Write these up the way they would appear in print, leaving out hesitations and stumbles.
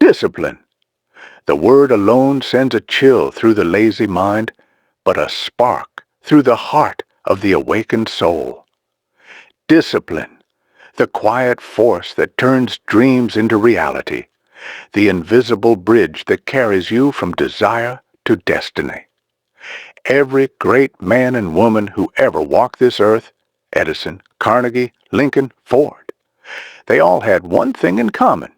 Discipline. The word alone sends a chill through the lazy mind, but a spark through the heart of the awakened soul. Discipline. The quiet force that turns dreams into reality. The invisible bridge that carries you from desire to destiny. Every great man and woman who ever walked this earth, Edison, Carnegie, Lincoln, Ford, they all had one thing in common.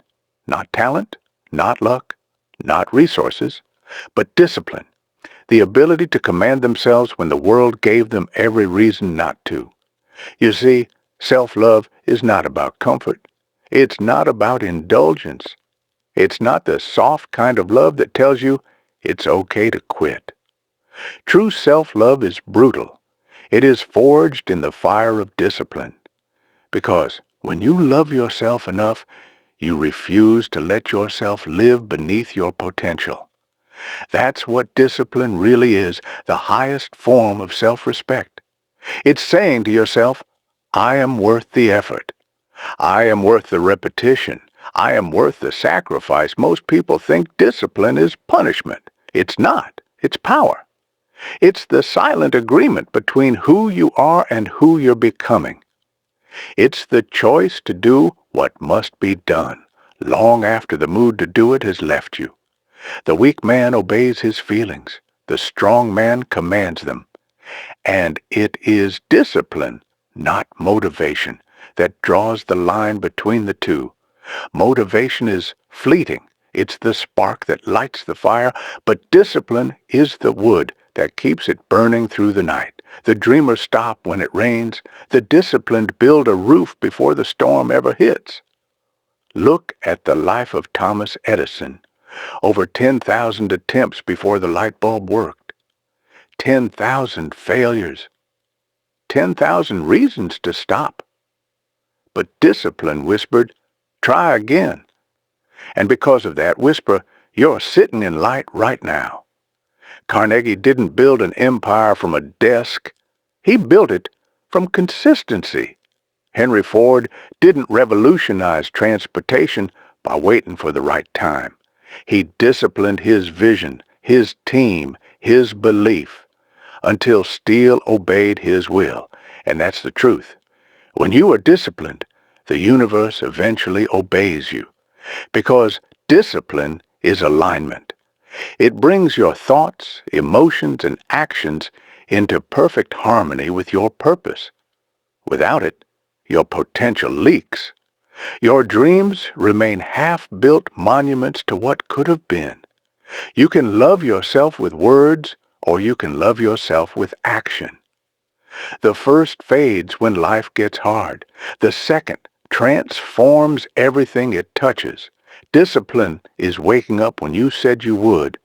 Not talent, not luck, not resources, but discipline. The ability to command themselves when the world gave them every reason not to. You see, self-love is not about comfort. It's not about indulgence. It's not the soft kind of love that tells you it's okay to quit. True self-love is brutal. It is forged in the fire of discipline. Because when you love yourself enough, you refuse to let yourself live beneath your potential. That's what discipline really is, the highest form of self-respect. It's saying to yourself, I am worth the effort. I am worth the repetition. I am worth the sacrifice. Most people think discipline is punishment. It's not. It's power. It's the silent agreement between who you are and who you're becoming. It's the choice to do what must be done, long after the mood to do it has left you. The weak man obeys his feelings. The strong man commands them. And it is discipline, not motivation, that draws the line between the two. Motivation is fleeting. It's the spark that lights the fire, but discipline is the wood that keeps it burning through the night. The dreamers stop when it rains. The disciplined build a roof before the storm ever hits. Look at the life of Thomas Edison. Over 10,000 attempts before the light bulb worked. 10,000 failures. 10,000 reasons to stop. But discipline whispered, try again. And because of that whisper, you're sitting in light right now. Carnegie didn't build an empire from a desk. He built it from consistency. Henry Ford didn't revolutionize transportation by waiting for the right time. He disciplined his vision, his team, his belief, until steel obeyed his will. And that's the truth. When you are disciplined, the universe eventually obeys you. Because discipline is alignment. It brings your thoughts, emotions, and actions into perfect harmony with your purpose. Without it, your potential leaks. Your dreams remain half-built monuments to what could have been. You can love yourself with words, or you can love yourself with action. The first fades when life gets hard. The second transforms everything it touches. Discipline is waking up when you said you would.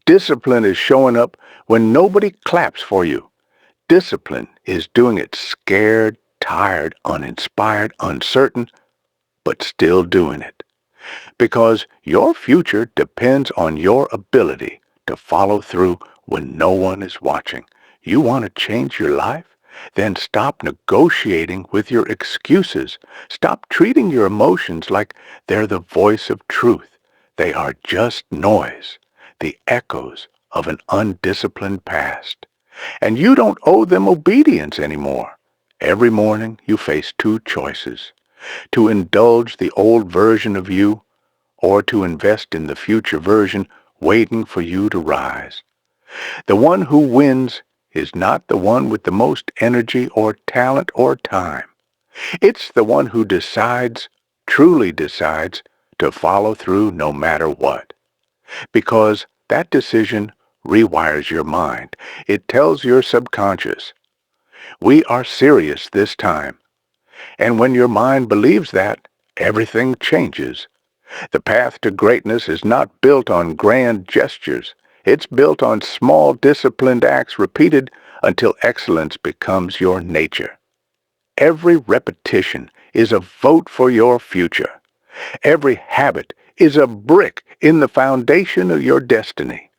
Discipline is showing up when nobody claps for you. Discipline is doing it scared, tired, uninspired, uncertain, but still doing it. Because your future depends on your ability to follow through when no one is watching. You want to change your life? Then stop negotiating with your excuses. Stop treating your emotions like they're the voice of truth. They are just noise, the echoes of an undisciplined past. And you don't owe them obedience anymore. Every morning you face two choices: to indulge the old version of you, or to invest in the future version waiting for you to rise. The one who wins is not the one with the most energy or talent or time. It's the one who decides, truly decides, to follow through no matter what. Because that decision rewires your mind. It tells your subconscious, we are serious this time. And when your mind believes that, everything changes. The path to greatness is not built on grand gestures. It's built on small, disciplined acts repeated until excellence becomes your nature. Every repetition is a vote for your future. Every habit is a brick in the foundation of your destiny.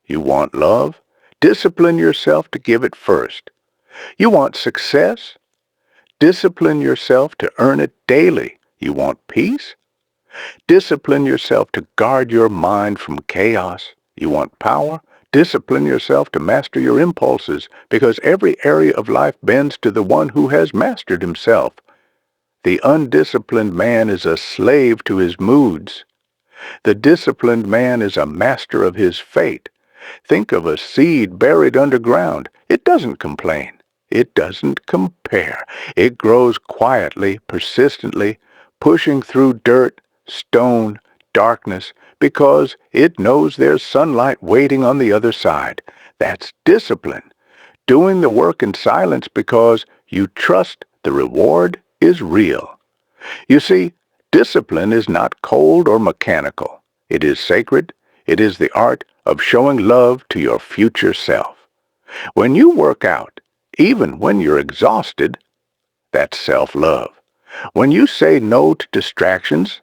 You want love? Discipline yourself to give it first. You want success? Discipline yourself to earn it daily. You want peace? Discipline yourself to guard your mind from chaos. You want power? Discipline yourself to master your impulses, because every area of life bends to the one who has mastered himself. The undisciplined man is a slave to his moods. The disciplined man is a master of his fate. Think of a seed buried underground. It doesn't complain. It doesn't compare. It grows quietly, persistently, pushing through dirt, stone, darkness, because it knows there's sunlight waiting on the other side. That's discipline. Doing the work in silence because you trust the reward is real. You see, discipline is not cold or mechanical. It is sacred. It is the art of showing love to your future self. When you work out, even when you're exhausted, that's self-love. When you say no to distractions,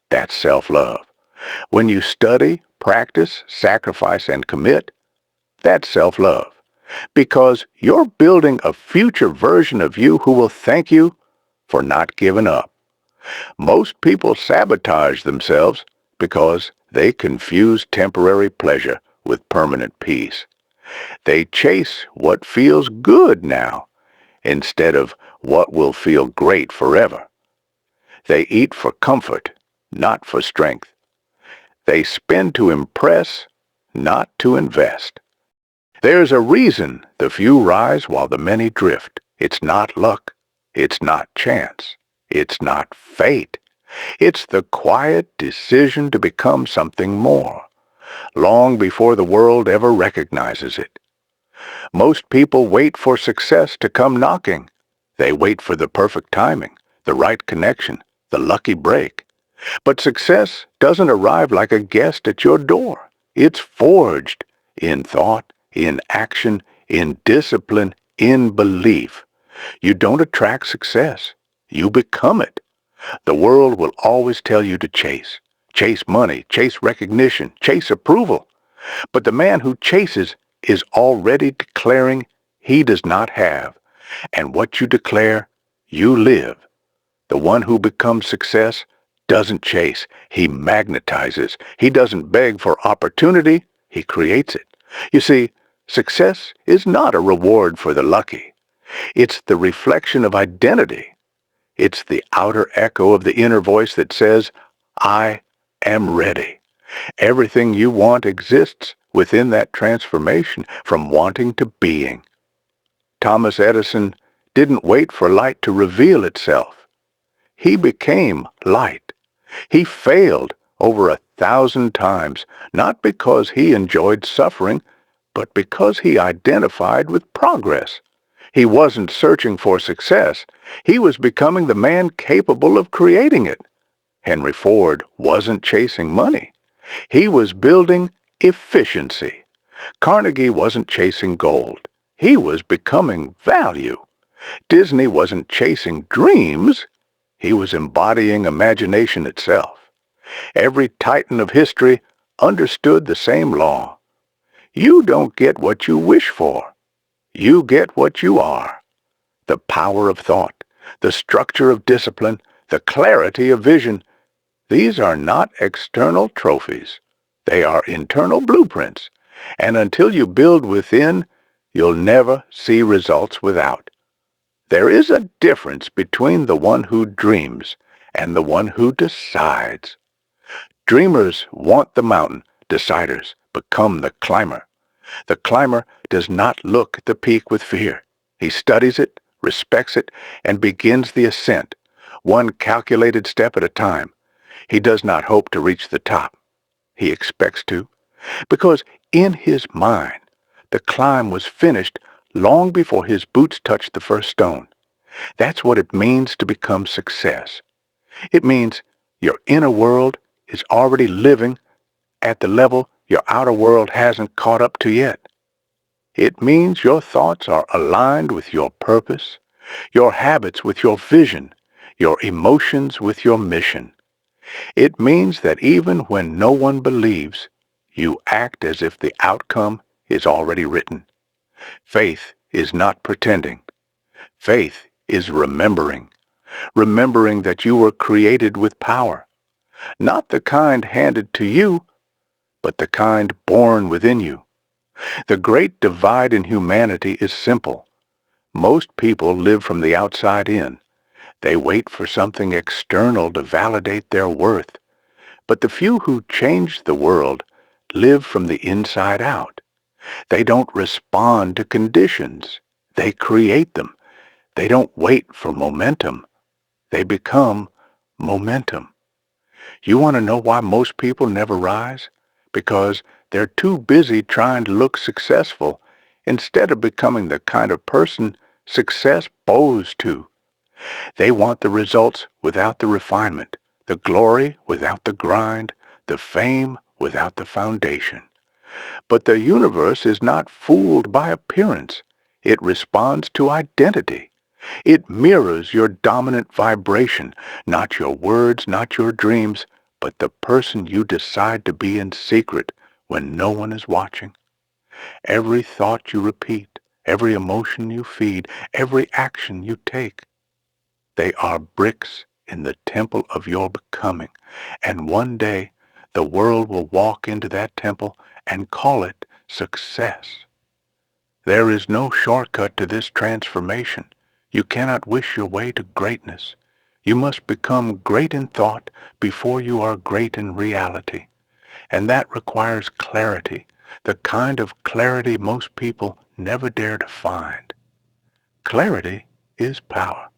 that's self-love. When you study, practice, sacrifice, and commit, that's self-love. Because you're building a future version of you who will thank you for not giving up. Most people sabotage themselves because they confuse temporary pleasure with permanent peace. They chase what feels good now instead of what will feel great forever. They eat for comfort, not for strength. They spend to impress, not to invest. There's a reason the few rise while the many drift. It's not luck. It's not chance. It's not fate. It's the quiet decision to become something more, long before the world ever recognizes it. Most people wait for success to come knocking. They wait for the perfect timing, the right connection, the lucky break. But success doesn't arrive like a guest at your door. It's forged in thought, in action, in discipline, in belief. You don't attract success. You become it. The world will always tell you to chase. Chase money, chase recognition, chase approval. But the man who chases is already declaring he does not have. And what you declare, you live. The one who becomes success doesn't chase. He magnetizes. He doesn't beg for opportunity. He creates it. You see, success is not a reward for the lucky. It's the reflection of identity. It's the outer echo of the inner voice that says, I am ready. Everything you want exists within that transformation from wanting to being. Thomas Edison didn't wait for light to reveal itself. He became light. He failed over 1,000 times, not because he enjoyed suffering, but because he identified with progress. He wasn't searching for success. He was becoming the man capable of creating it. Henry Ford wasn't chasing money. He was building efficiency. Carnegie wasn't chasing gold. He was becoming value. Disney wasn't chasing dreams. He was embodying imagination itself. Every titan of history understood the same law. You don't get what you wish for. You get what you are. The power of thought, the structure of discipline, the clarity of vision. These are not external trophies. They are internal blueprints. And until you build within, you'll never see results without. There is a difference between the one who dreams and the one who decides. Dreamers want the mountain. Deciders become the climber. The climber does not look at the peak with fear. He studies it, respects it, and begins the ascent, one calculated step at a time. He does not hope to reach the top. He expects to, because in his mind, the climb was finished long before his boots touched the first stone. That's what it means to become success. It means your inner world is already living at the level your outer world hasn't caught up to yet. It means your thoughts are aligned with your purpose, your habits with your vision, your emotions with your mission. It means that even when no one believes, you act as if the outcome is already written. Faith is not pretending. Faith is remembering. Remembering that you were created with power. Not the kind handed to you, but the kind born within you. The great divide in humanity is simple. Most people live from the outside in. They wait for something external to validate their worth. But the few who change the world live from the inside out. They don't respond to conditions. They create them. They don't wait for momentum. They become momentum. You want to know why most people never rise? Because they're too busy trying to look successful instead of becoming the kind of person success bows to. They want the results without the refinement, the glory without the grind, the fame without the foundation. But the universe is not fooled by appearance. It responds to identity. It mirrors your dominant vibration, not your words, not your dreams, but the person you decide to be in secret when no one is watching. Every thought you repeat, every emotion you feed, every action you take, they are bricks in the temple of your becoming. And one day, the world will walk into that temple and call it success. There is no shortcut to this transformation. You cannot wish your way to greatness. You must become great in thought before you are great in reality. And that requires clarity, the kind of clarity most people never dare to find. Clarity is power.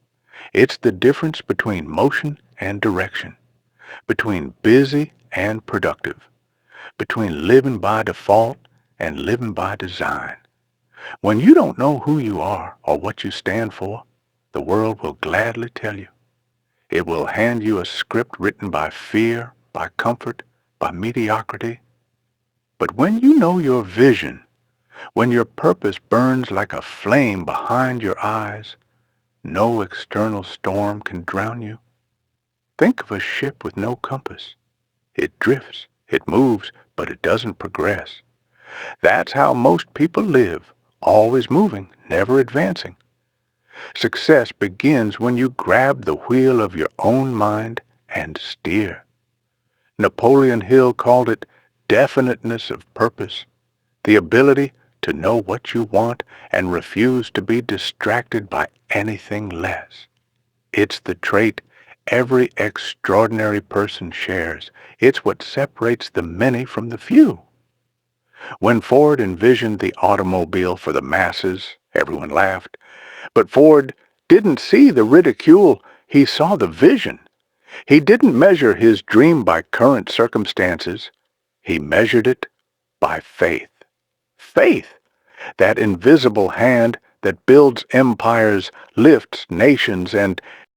It's the difference between motion and direction, between busy and productive, between living by default and living by design. When you don't know who you are or what you stand for, the world will gladly tell you. It will hand you a script written by fear, by comfort, by mediocrity. But when you know your vision, when your purpose burns like a flame behind your eyes, no external storm can drown you. Think of a ship with no compass. It drifts, it moves, but it doesn't progress. That's how most people live, always moving, never advancing. Success begins when you grab the wheel of your own mind and steer. Napoleon Hill called it definiteness of purpose, the ability to know what you want and refuse to be distracted by anything less. It's the trait every extraordinary person shares. It's what separates the many from the few. When Ford envisioned the automobile for the masses, everyone laughed. But Ford didn't see the ridicule, he saw the vision. He didn't measure his dream by current circumstances. He measured it by faith. Faith, that invisible hand that builds empires, lifts nations, and